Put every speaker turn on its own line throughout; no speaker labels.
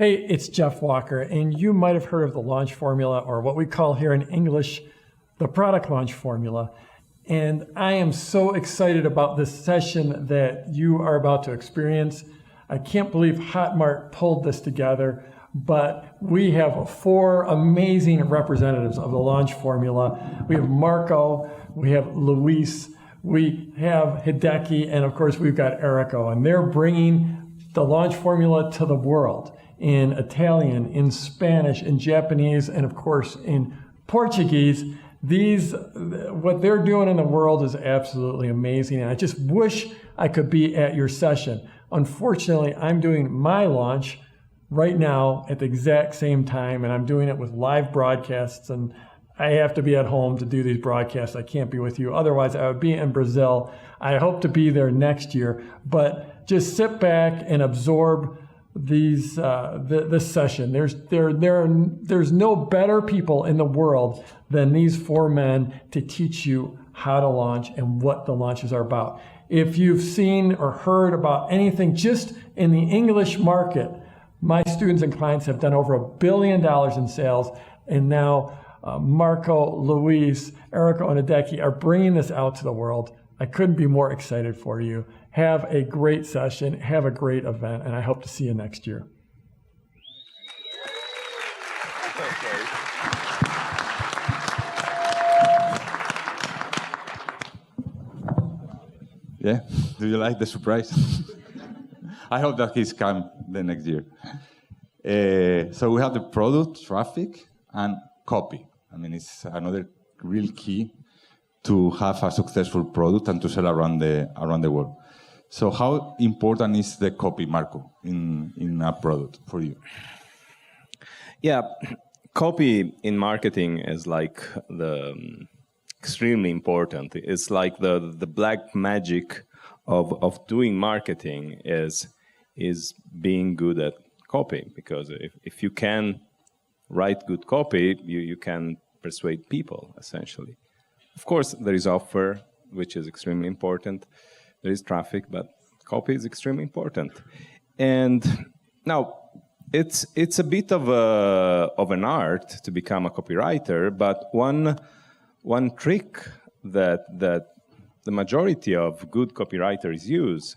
Hey, it's Jeff Walker, and you might have heard of the launch formula, or what we call here in English, the product launch formula. And I am so excited about this session that you are about to experience. I can't believe Hotmart pulled this together, but we have 4 amazing representatives of the launch formula. We have Marco, we have Luis, we have Hideki, and of course we've got Erico, and they're bringing the launch formula to the world in Italian, in Spanish, in Japanese, and of course in Portuguese. What they're doing in the world is absolutely amazing, and I just wish I could be at your session. Unfortunately, I'm doing my launch right now at the exact same time, and I'm doing it with live broadcasts, and I have to be at home to do these broadcasts. I can't be with you. Otherwise, I would be in Brazil. I hope to be there next year, but just sit back and absorb this session. There's no better people in the world than these 4 men to teach you how to launch and what the launches are about. If you've seen or heard about anything just in the English market, my students and clients have done over $1 billion in sales, and now Marco, Luis, Erico, and Hideki are bringing this out to the world. I couldn't be more excited for you. Have a great session, have a great event, and I hope to see you next year.
Yeah, do you like the surprise? I hope that he's come the next year. So we have the product, traffic, and copy. I mean, it's another real key to have a successful product and to sell around the world. So how important is the copy, Marco, in a product for you?
Yeah, copy in marketing is like extremely important. It's like the black magic of doing marketing is being good at copy, because if you can write good copy, you can persuade people, essentially. Of course, there is offer, which is extremely important. There is traffic, but copy is extremely important. And now, it's a bit of an art to become a copywriter, but one trick that the majority of good copywriters use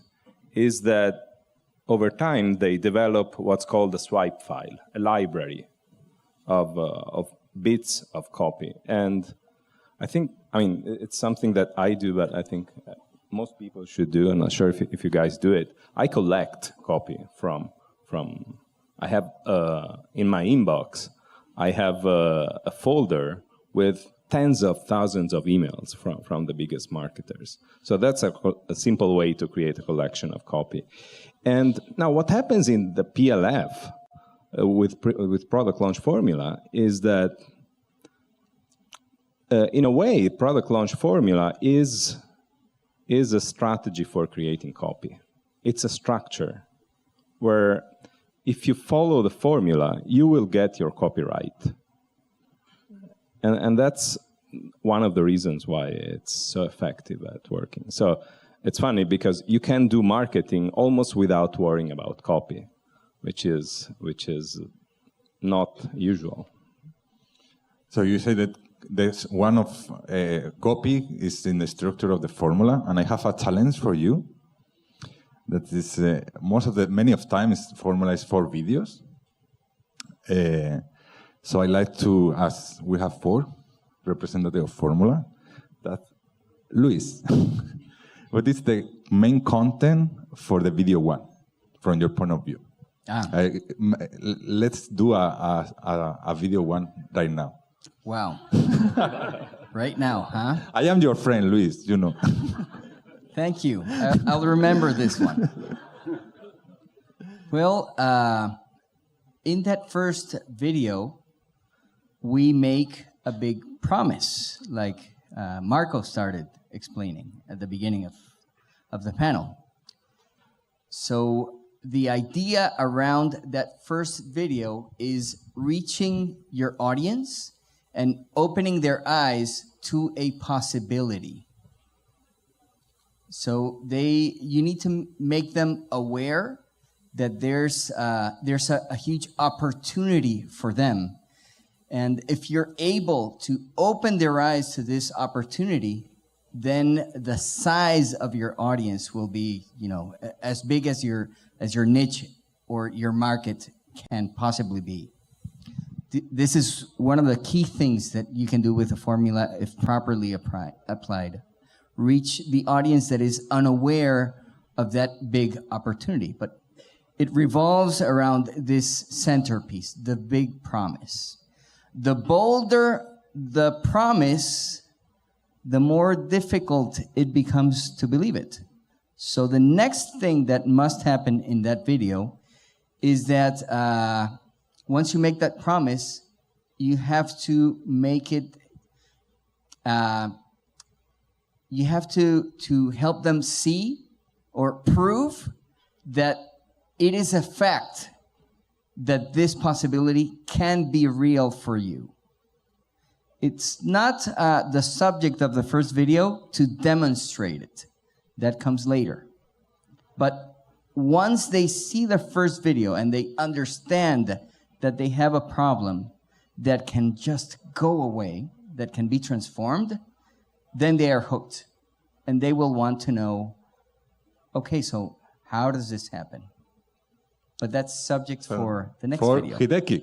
is that over time they develop what's called a swipe file, a library of bits of copy. And I mean, it's something that I do, but I think most people should do. I'm not sure if you guys do it. I collect copy from I have, in my inbox, I have a folder with tens of thousands of emails from the biggest marketers. So that's a simple way to create a collection of copy. And now what happens in the PLF with product launch formula is that in a way, product launch formula is a strategy for creating copy. It's a structure where if you follow the formula, you will get your copyright. And that's one of the reasons why it's so effective at working. So it's funny because you can do marketing almost without worrying about copy, which is not usual.
So you say that there's one of copy is in the structure of the formula, and I have a challenge for you. That is many of times formula is for videos. So I like to ask. We have 4 representative of formula. That Luis, what is the main content for the video 1 from your point of view? Let's do a video 1 right now.
Wow. Right now, huh?
I am your friend, Luis, you know.
Thank you. I'll remember this one. Well, in that first video, we make a big promise, like Marco started explaining at the beginning of the panel. So the idea around that first video is reaching your audience and opening their eyes to a possibility. So you need to make them aware that there's a huge opportunity for them. And if you're able to open their eyes to this opportunity, then the size of your audience will be, as big as your niche or your market can possibly be. This is one of the key things that you can do with a formula if properly applied. Reach the audience that is unaware of that big opportunity. But it revolves around this centerpiece, the big promise. The bolder the promise, the more difficult it becomes to believe it. So the next thing that must happen in that video is that once you make that promise, you have to make it, you have to help them see or prove that it is a fact that this possibility can be real for you. It's not the subject of the first video to demonstrate it. That comes later. But once they see the first video and they understand that they have a problem that can just go away, that can be transformed, then they are hooked. And they will want to know, okay, so how does this happen? But that's subject for the next video.
Hideki.